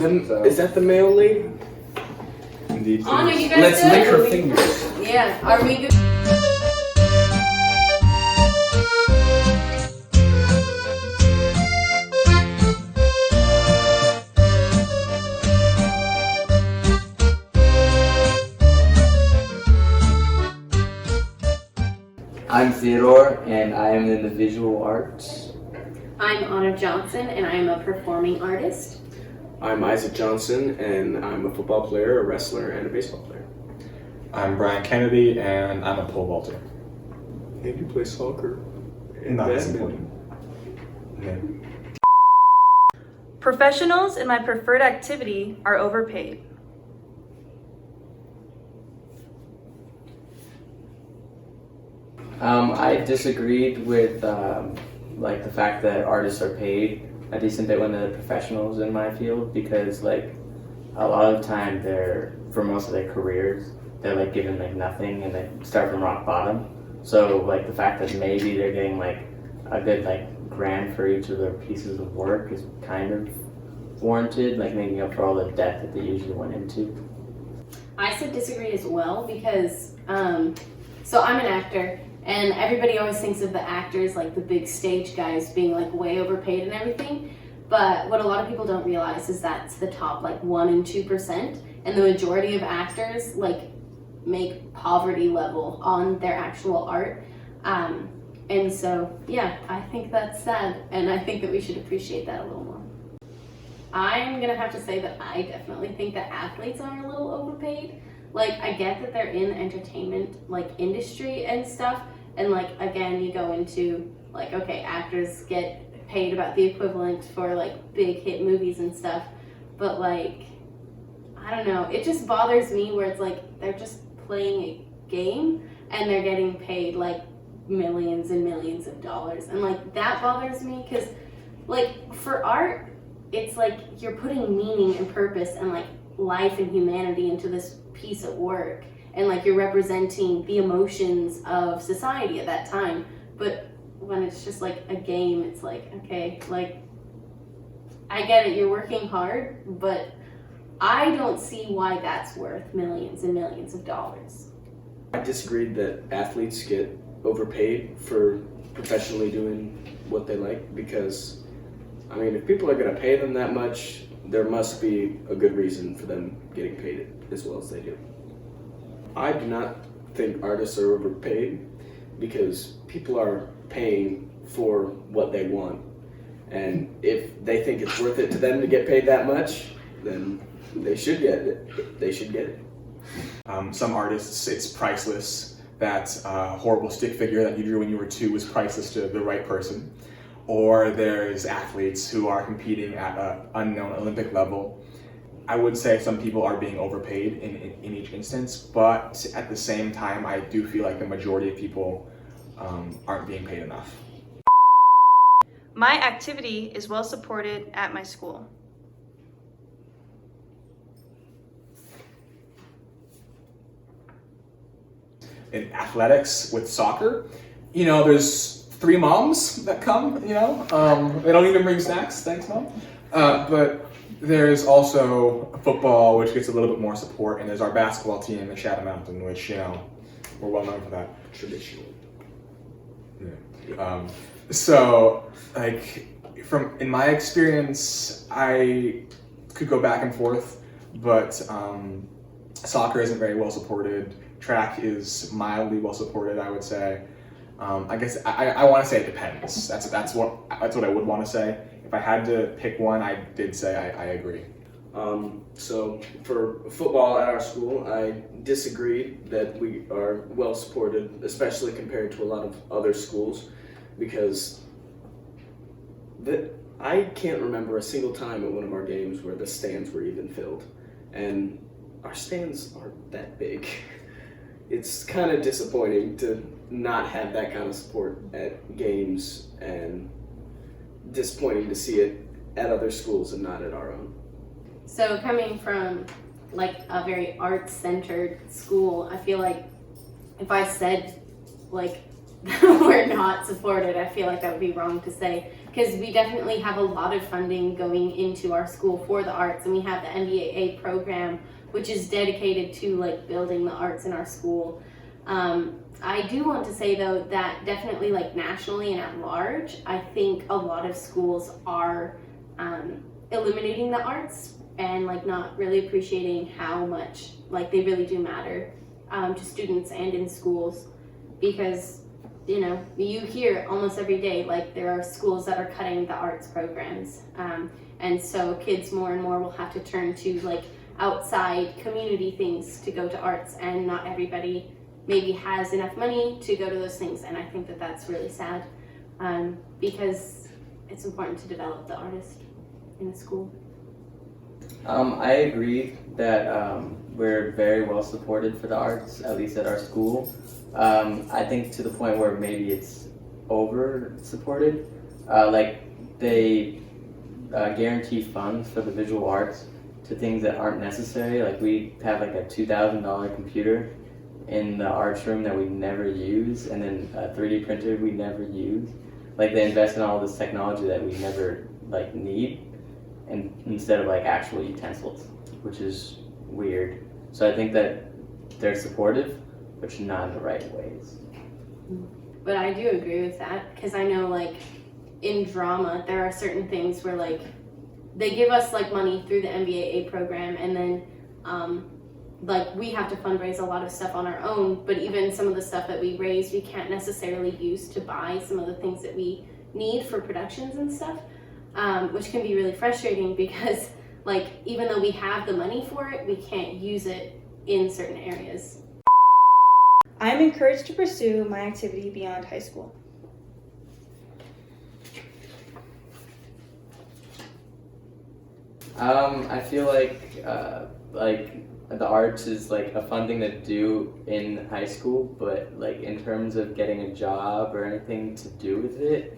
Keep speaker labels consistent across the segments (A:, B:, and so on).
A: Is that the male lead?
B: Indeed.
C: Aunah, you guys
A: Let's
C: good?
A: lick her fingers.
C: Yeah, are we good?
D: I'm Theodore, and I am in the visual arts.
C: I'm Aunah Johnson, and I am a performing artist.
A: I'm Isaak Johnson, and I'm a football player, a wrestler, and a baseball player.
B: I'm Brian Kennedy, and I'm a pole vaulter.
A: And you play soccer. And
B: Not as
A: badminton.
B: important. Yeah.
E: Professionals in my preferred activity are overpaid.
D: I disagreed with like the fact that artists are paid a decent bit when they're professionals in my field, because like a lot of the time they're, for most of their careers, they're like given like nothing and they start from rock bottom. So like the fact that maybe they're getting like a good like grand for each of their pieces of work is kind of warranted, like making up for all the debt that they usually went into.
C: I said disagree as well because, so I'm an actor, and everybody always thinks of the actors, like the big stage guys, being like way overpaid and everything. But what a lot of people don't realize is that's the top like 1% and 2%, and the majority of actors like make poverty level on their actual art. And so, yeah, I think that's sad, and I think that we should appreciate that a little more. I'm gonna have to say that I definitely think that athletes are a little overpaid. Like, I get that they're in the entertainment like industry and stuff, and like again you go into like, okay, actors get paid about the equivalent for like big hit movies and stuff, but like I don't know, it just bothers me where it's like they're just playing a game and they're getting paid like millions and millions of dollars, and like that bothers me because like for art it's like you're putting meaning and purpose and like life and humanity into this piece of work, and like you're representing the emotions of society at that time. But when it's just like a game, it's like, okay, like I get it, you're working hard, but I don't see why that's worth millions and millions of dollars.
A: I disagreed that athletes get overpaid for professionally doing what they like, because, I mean, if people are going to pay them that much, there must be a good reason for them getting paid as well as they do. I do not think artists are overpaid because people are paying for what they want. And if they think it's worth it to them to get paid that much, then they should get it. They should get it.
B: Some artists, it's priceless. That horrible stick figure that you drew when you were 2 was priceless to the right person. Or there's athletes who are competing at an unknown Olympic level. I would say some people are being overpaid in each instance, but at the same time, I do feel like the majority of people aren't being paid enough.
E: My activity is well supported at my school.
B: In athletics with soccer, you know, there's 3 moms that come, you know. They don't even bring snacks, thanks mom. But there's also football, which gets a little bit more support, and there's our basketball team in Shadow Mountain, which, you know, we're well known for that.
A: Traditionally.
B: Yeah. So, like, in my experience, I could go back and forth, but soccer isn't very well supported. Track is mildly well supported, I would say. I guess I want to say it depends. That's what I would want to say. If I had to pick one, I did say I agree.
A: So for football at our school, I disagree that we are well supported, especially compared to a lot of other schools, because I can't remember a single time at one of our games where the stands were even filled, and our stands aren't that big. It's kind of disappointing to not have that kind of support at games, and disappointing to see it at other schools and not at our own.
C: So coming from like a very art-centered school, I feel like if I said like we're not supported, I feel like that would be wrong to say, because we definitely have a lot of funding going into our school for the arts, and we have the MBAA program, which is dedicated to like building the arts in our school. I do want to say though that definitely like nationally and at large, I think a lot of schools are eliminating the arts and like not really appreciating how much like they really do matter to students and in schools, because you know, you hear almost every day like there are schools that are cutting the arts programs, and so kids more and more will have to turn to like outside community things to go to arts, and not everybody maybe has enough money to go to those things. And I think that that's really sad, because it's important to develop the artist in a school.
D: I agree that we're very well supported for the arts, at least at our school. I think to the point where maybe it's over supported. Like they guarantee funds for the visual arts to things that aren't necessary. Like we have like a $2,000 computer in the arts room that we never use, and then a 3D printer we never use. Like they invest in all this technology that we never like need, and instead of like actual utensils, which is weird. So I think that they're supportive, but not in the right ways.
C: But I do agree with that, because I know like in drama there are certain things where like they give us like money through the MBAA program, and then like we have to fundraise a lot of stuff on our own, but even some of the stuff that we raise we can't necessarily use to buy some of the things that we need for productions and stuff, which can be really frustrating, because like even though we have the money for it, we can't use it in certain areas.
E: I am encouraged to pursue my activity beyond high school.
D: I feel like the arts is like a fun thing to do in high school, but like in terms of getting a job or anything to do with it,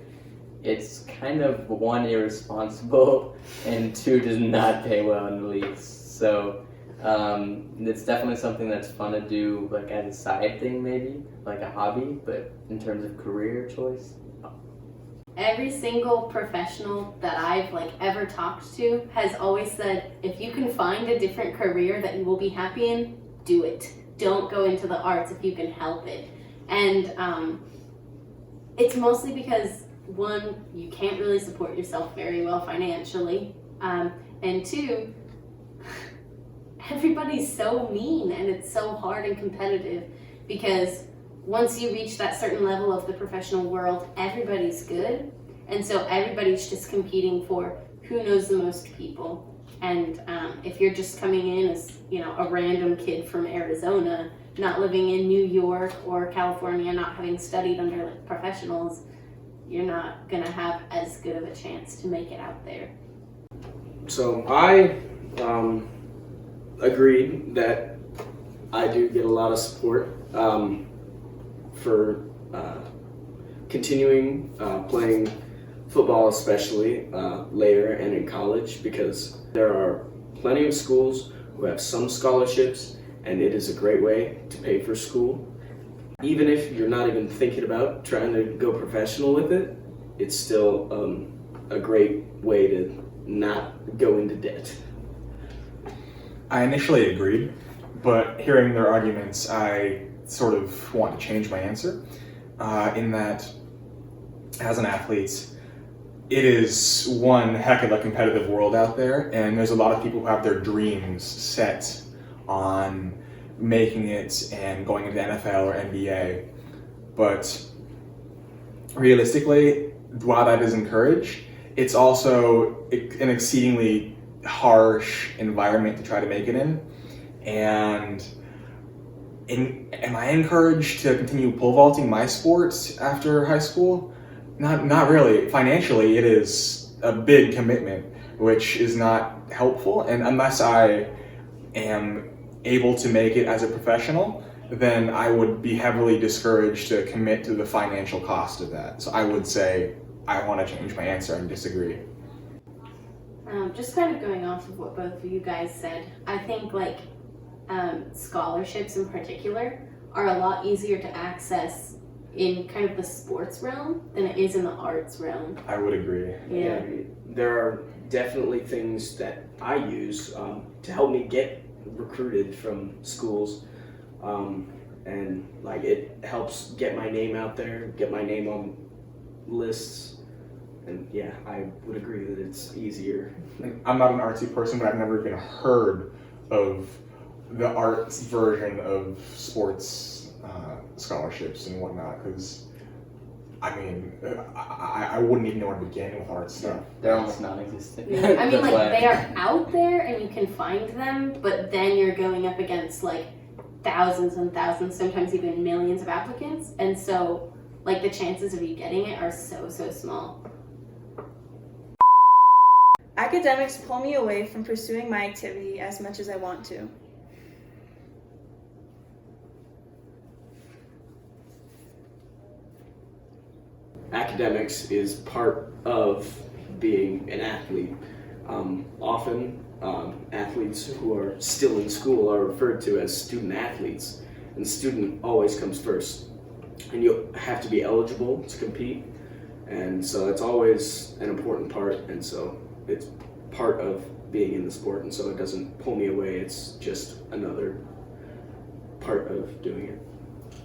D: it's kind of one, irresponsible, and two, does not pay well in the least. So it's definitely something that's fun to do like as a side thing, maybe like a hobby, but in terms of career choice,
C: Every single professional that I've like ever talked to has always said, if you can find a different career that you will be happy in, do it. Don't go into the arts if you can help it. And it's mostly because, one, you can't really support yourself very well financially, and two, everybody's so mean and it's so hard and competitive, because once you reach that certain level of the professional world, everybody's good, and so everybody's just competing for who knows the most people. And if you're just coming in as, you know, a random kid from Arizona, not living in New York or California, not having studied under like professionals, you're not gonna have as good of a chance to make it out there.
A: So I agreed that I do get a lot of support for continuing playing football, especially later and in college, because there are plenty of schools who have some scholarships, and it is a great way to pay for school. Even if you're not even thinking about trying to go professional with it, it's still a great way to not go into debt.
B: I initially agreed, but hearing their arguments, I sort of want to change my answer, in that as an athlete, it is one heck of a competitive world out there, and there's a lot of people who have their dreams set on making it and going into NFL or NBA. But realistically, while that is encouraged, it's also an exceedingly harsh environment to try to make it in. And am I encouraged to continue pole vaulting my sport after high school? Not really. Financially, it is a big commitment, which is not helpful. And unless I am able to make it as a professional, then I would be heavily discouraged to commit to the financial cost of that. So I would say I want to change my answer and disagree.
C: Just kind of going off of what both of you guys said, I think like scholarships in particular are a lot easier to access in kind of the sports realm than it is in the arts realm.
B: I would agree.
C: Yeah.
A: There are definitely things that I use to help me get recruited from schools, and like it helps get my name out there, get my name on lists, and yeah, I would agree that it's easier.
B: I'm not an artsy person, but I've never even heard of the arts version of sports scholarships and whatnot, because I mean, I wouldn't even know where to begin with art stuff.
D: They're almost non-existent.
C: Yeah. I mean,
D: That's
C: like,
D: why-
C: they are out there and you can find them, but then you're going up against, like, thousands and thousands, sometimes even millions of applicants. And so, like, the chances of you getting it are so, so small.
E: Academics pull me away from pursuing my activity as much as I want to.
A: Academics is part of being an athlete. Often, athletes who are still in school are referred to as student athletes, and student always comes first. And you have to be eligible to compete, and so it's always an important part, and so it's part of being in the sport, and so it doesn't pull me away, it's just another part of doing it.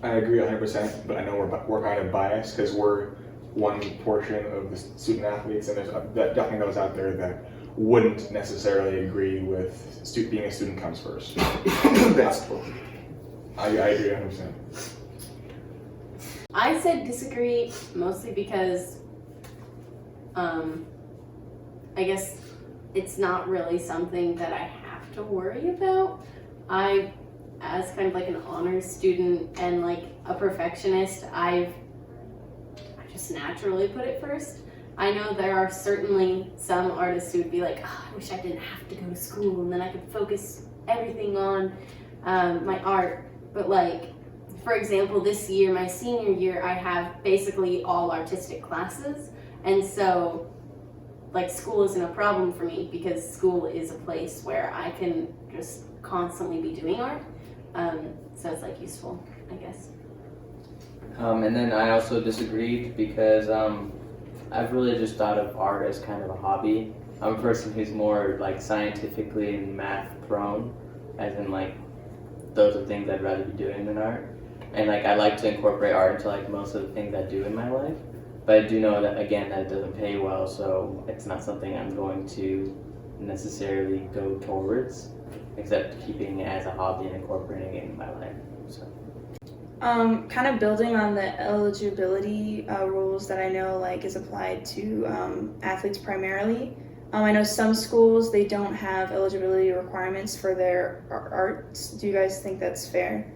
B: I agree 100%, but I know we're kind of biased because we're one portion of the student athletes, and there's definitely those out there that wouldn't necessarily agree with being a student comes first.
A: That's cool.
B: I agree 100%.
C: I said disagree mostly because I guess it's not really something that I have to worry about. I, as kind of like an honors student and like a perfectionist, I just naturally put it first. I know there are certainly some artists who would be like, oh, I wish I didn't have to go to school and then I could focus everything on my art. But like, for example, this year, my senior year, I have basically all artistic classes. And so like school isn't a problem for me because school is a place where I can just constantly be doing art. So it's like useful, I guess.
D: And then I also disagreed because I've really just thought of art as kind of a hobby. I'm a person who's more like scientifically and math prone, as in like those are things I'd rather be doing than art. And like I like to incorporate art into like most of the things I do in my life. But I do know that again that it doesn't pay well, so it's not something I'm going to necessarily go towards, except keeping it as a hobby and incorporating it in my life. So.
E: Kind of building on the eligibility rules that I know like is applied to athletes primarily. I know some schools, they don't have eligibility requirements for their arts. Do you guys think that's fair?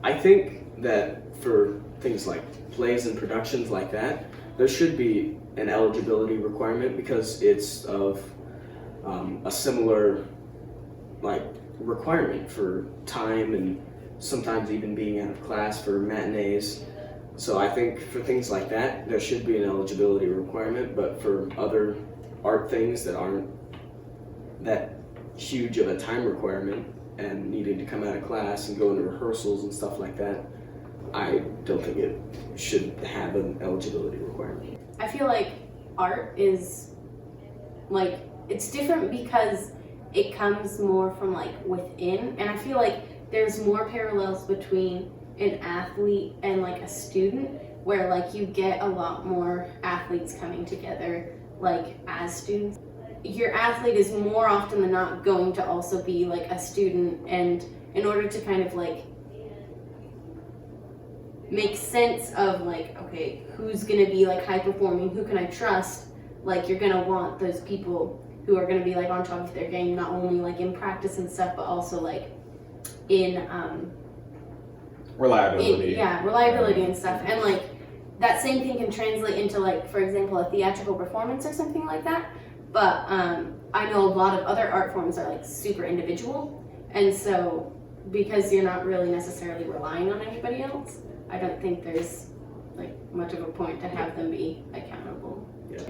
A: I think that for things like plays and productions like that, there should be an eligibility requirement because it's of a similar like requirement for time and sometimes even being out of class for matinees. So I think for things like that, there should be an eligibility requirement, but for other art things that aren't that huge of a time requirement and needing to come out of class and go into rehearsals and stuff like that, I don't think it should have an eligibility requirement.
C: I feel like art is like, it's different because it comes more from like within, and I feel like there's more parallels between an athlete and like a student, where like you get a lot more athletes coming together like as students. Your athlete is more often than not going to also be like a student, and in order to kind of like make sense of like, okay, who's gonna be like high performing, who can I trust, like you're gonna want those people who are gonna be like on top of their game, not only like in practice and stuff, but also like in
B: Reliability.
C: reliability and stuff. And like that same thing can translate into like, for example, a theatrical performance or something like that. But I know a lot of other art forms are like super individual, and so because you're not really necessarily relying on anybody else, I don't think there's like much of a point to have them be accountable.
A: Yeah,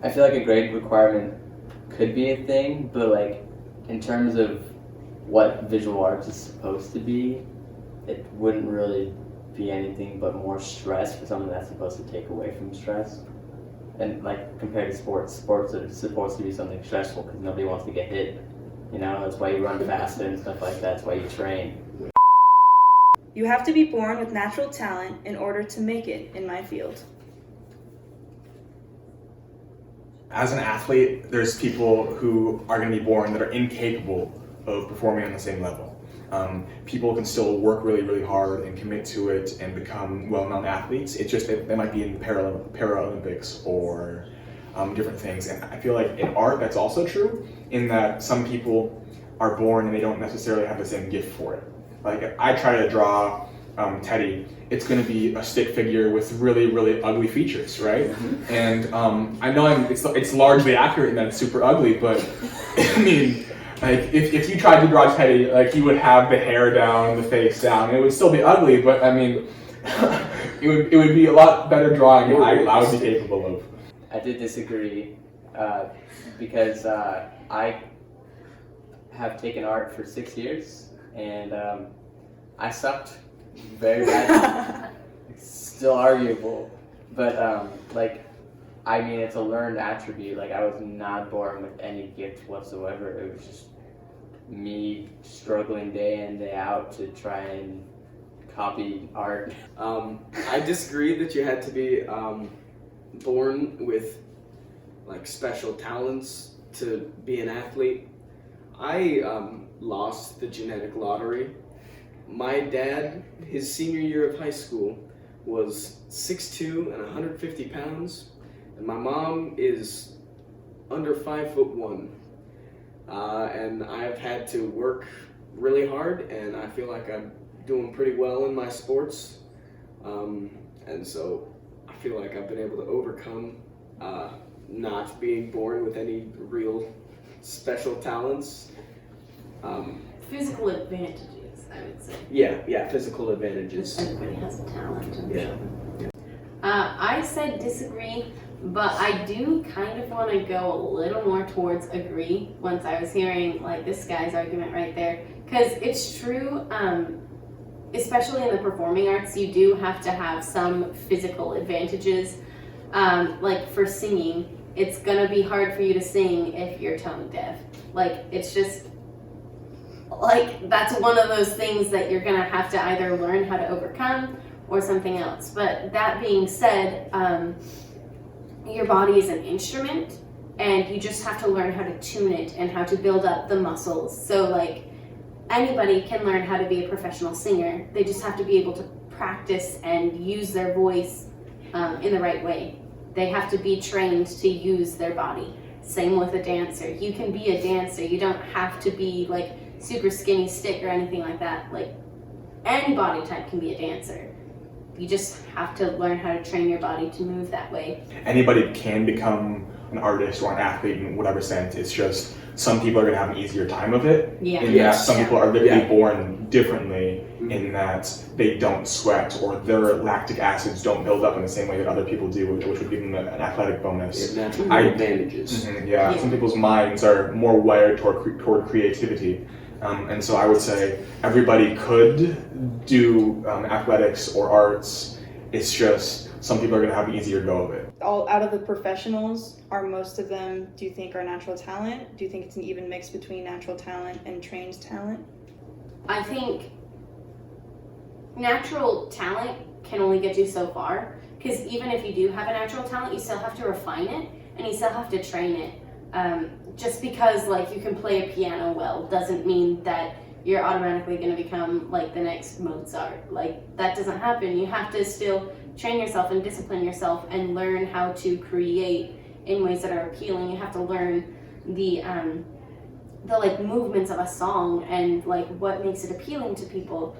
D: I feel like a grade requirement could be a thing, but like in terms of what visual arts is supposed to be, it wouldn't really be anything but more stress for something that's supposed to take away from stress. And like compared to sports are supposed to be something stressful because nobody wants to get hit. You know, that's why you run faster and stuff like that. That's why you train.
E: You have to be born with natural talent in order to make it in my field.
B: As an athlete, there's people who are going to be born that are incapable of performing on the same level. People can still work really, really hard and commit to it and become well-known athletes. It's just they might be in Paralympics or different things. And I feel like in art, that's also true in that some people are born and they don't necessarily have the same gift for it. Like if I try to draw Teddy, it's going to be a stick figure with really, really ugly features, right? Mm-hmm. And I know it's largely accurate in that it's super ugly, but I mean, like if you tried to draw Teddy, like you would have the hair down, the face down, and it would still be ugly, but I mean, it would be a lot better drawing than I would be capable of.
D: I did disagree because I have taken art for 6 years and I sucked very badly. It's still arguable, but like I mean it's a learned attribute. Like I was not born with any gift whatsoever. It was just me struggling day in day out to try and copy art.
A: I disagree that you had to be born with like special talents to be an athlete. I lost the genetic lottery. My dad, his senior year of high school, was 6'2" and 150 pounds, and my mom is under 5'1". And I've had to work really hard, and I feel like I'm doing pretty well in my sports. And so I feel like I've been able to overcome not being born with any real special talents.
C: Physical advantages, I would say.
A: Yeah, physical advantages.
C: Everybody has a talent.
A: Yeah.
C: I said disagree, but I do kind of want to go a little more towards agree once I was hearing like this guy's argument right there. Because it's true, especially in the performing arts, you do have to have some physical advantages. Like for singing, it's gonna be hard for you to sing if you're tone deaf. Like it's just, like that's one of those things that you're gonna have to either learn how to overcome or something else. But that being said, your body is an instrument and you just have to learn how to tune it and how to build up the muscles. So like anybody can learn how to be a professional singer. They just have to be able to practice and use their voice in the right way. They have to be trained to use their body. Same with a dancer. You can be a dancer. You don't have to be like super skinny stick or anything like that. Like any body type can be a dancer. You just have to learn how to train your body to move that way.
B: Anybody can become an artist or an athlete in whatever sense. It's just some people are going to have an easier time of it.
C: Yeah.
B: In that some people are literally born differently in that they don't sweat or their lactic acids don't build up in the same way that other people do, which would give them an athletic bonus.
A: Natural advantages.
B: Yeah, some people's minds are more wired toward creativity. And so I would say everybody could do athletics or arts. It's just some people are going to have an easier go of it.
E: All out of the professionals, are most of them, do you think, are natural talent? Do you think it's an even mix between natural talent and trained talent?
C: I think natural talent can only get you so far, because even if you do have a natural talent, you still have to refine it and you still have to train it. Just because like you can play a piano well doesn't mean that you're automatically going to become like the next Mozart. Like that doesn't happen. You have to still train yourself and discipline yourself and learn how to create in ways that are appealing. You have to learn the like movements of a song and like what makes it appealing to people.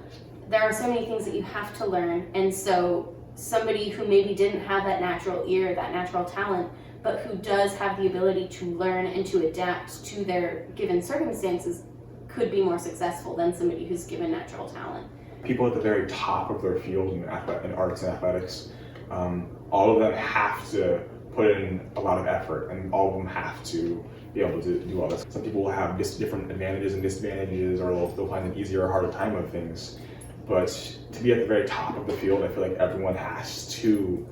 C: There are so many things that you have to learn, and so somebody who maybe didn't have that natural ear, that natural talent, but who does have the ability to learn and to adapt to their given circumstances could be more successful than somebody who's given natural talent.
B: People at the very top of their field in arts and athletics, all of them have to put in a lot of effort, and all of them have to be able to do all this. Some people will have just different advantages and disadvantages, or they'll find an easier or harder time of things. but to be at the very top of the field, I feel like everyone has to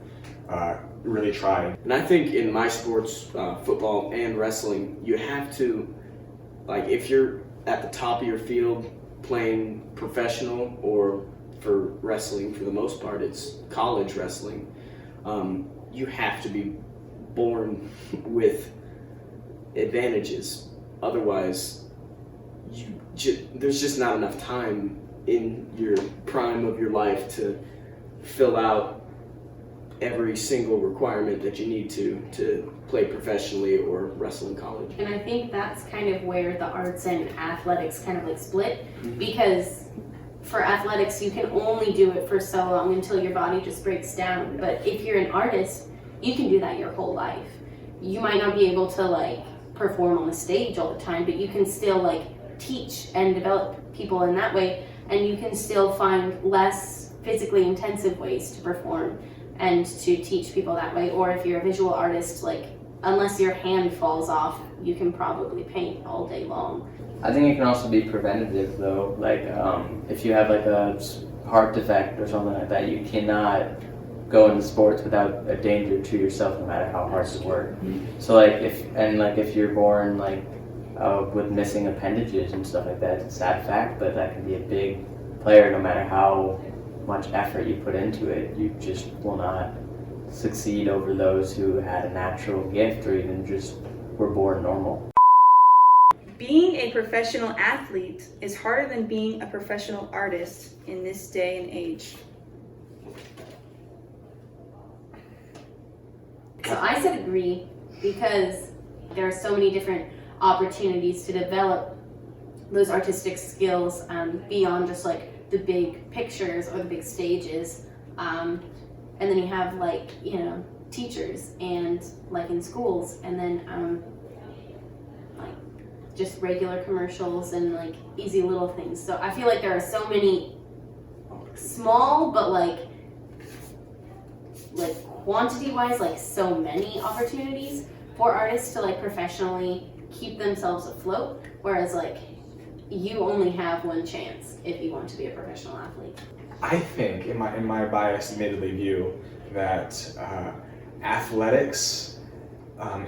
B: really try.
A: And I think in my sports, football and wrestling, you have to, like, if you're at the top of your field playing professional, or for wrestling, for the most part, it's college wrestling, you have to be born with advantages. Otherwise, there's just not enough time in your prime of your life to fill out every single requirement that you need to play professionally or wrestle in college.
C: And I think that's kind of where the arts and athletics kind of like split, because for athletics you can only do it for so long until your body just breaks down. But if you're an artist, you can do that your whole life. You might not be able to like perform on the stage all the time, but you can still like teach and develop people in that way, and you can still find less physically intensive ways to perform and to teach people that way. Or if you're a visual artist, like, unless your hand falls off, you can probably paint all day long.
D: I think it can also be preventative though, like if you have like a heart defect or something like that, you cannot go into sports without a danger to yourself, no matter how hard you work. So like if you're born like with missing appendages and stuff like that, it's a sad fact, but that can be a big player. No matter how much effort you put into it, you just will not succeed over those who had a natural gift or even just were born normal.
E: Being a professional athlete is harder than being a professional artist in this day and age.
C: So I said agree, because there are so many different opportunities to develop those artistic skills beyond just like the big pictures or the big stages. And then you have like, you know, teachers and like in schools, and then like just regular commercials and like easy little things. So I feel like there are so many small, but like quantity wise, like so many opportunities for artists to like professionally keep themselves afloat, whereas like you only have one chance if you want to be a professional athlete.
B: I think, in my biased, admittedly, view, that athletics,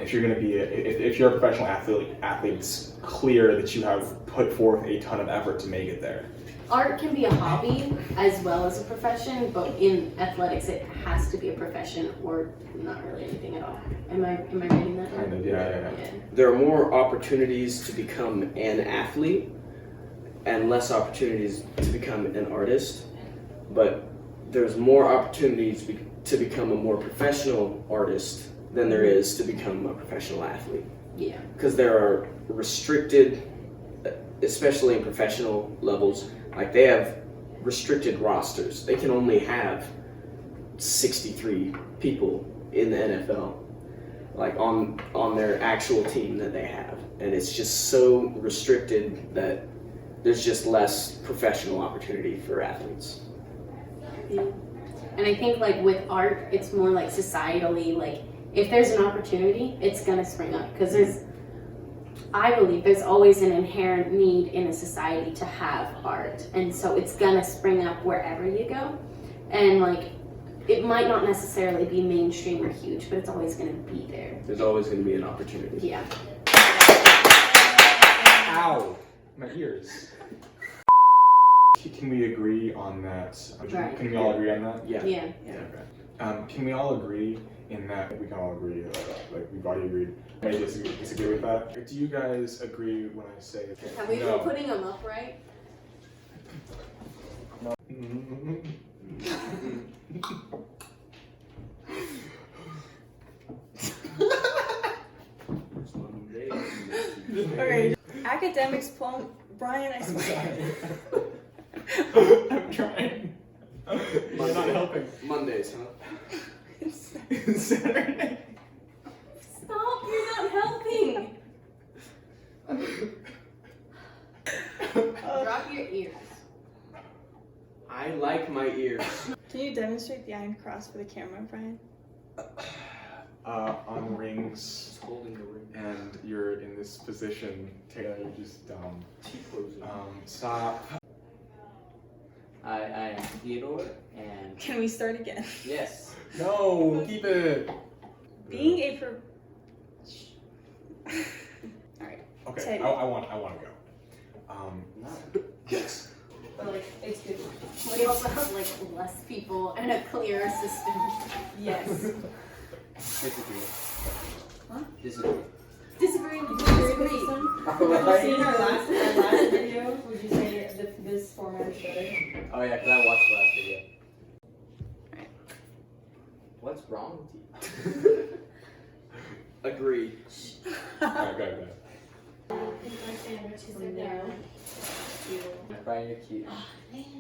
B: if you're going to be, if you're a professional athlete, it's clear that you have put forth a ton of effort to make it there.
C: Art can be a hobby as well as a profession, but in athletics it has to be a profession or not really anything at all. Am I reading that?
B: Kind of, yeah.
A: There are more opportunities to become an athlete and less opportunities to become an artist, but there's more opportunities to become a more professional artist than there is to become a professional athlete.
C: Yeah.
A: Because there are restricted, especially in professional levels, like they have restricted rosters. They can only have 63 people in the NFL, like on their actual team that they have. And it's just so restricted that there's just less professional opportunity for athletes.
C: Yeah. And I think like with art, it's more like societally, like if there's an opportunity, it's gonna spring up, because I believe there's always an inherent need in a society to have art, and so it's gonna spring up wherever you go. And like it might not necessarily be mainstream or huge, but it's always gonna be there.
A: There's always going to be an opportunity.
C: Yeah.
B: Ow! My ears. Can we agree on that?
C: Right.
B: Can we all agree on that?
A: Yeah.
C: Yeah.
B: Okay. Can we all agree in that? We can all agree, like we've already agreed. May disagree with that? Do you guys agree when I say
C: Have we
B: no?
C: been putting them up right?
E: Alright, academics, Brian, I swear.
B: I'm trying. You're not helping.
A: Mondays, huh?
B: Saturday.
C: Stop! You're not helping. Drop your ears.
A: I like my ears.
E: Can you demonstrate the iron cross for the camera, Brian?
B: On rings,
A: Just holding the ring.
B: and you're in this position, Taylor. You're just dumb.
A: T-posing.
B: Stop.
D: I am Theodore, and
E: Can we start again?
D: yes,
B: No, keep it.
E: Being a Alright.
B: Okay,
E: Teddy.
B: I want to go.
D: no.
B: Yes.
F: But like, it's good.
C: We also have like less people and a clearer system.
F: Yes.
D: Disagree.
F: Huh?
D: Disagree.
C: Disagree with
F: Disagree.
C: system.
F: Seeing our last video, would you say this format is better?
D: Oh yeah, because I watched the last video. What's wrong with you?
A: Agree.
B: Alright, go.
D: Brian, you're cute.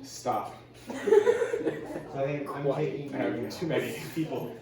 B: Stop.
G: So I think I'm taking
B: I have too many people.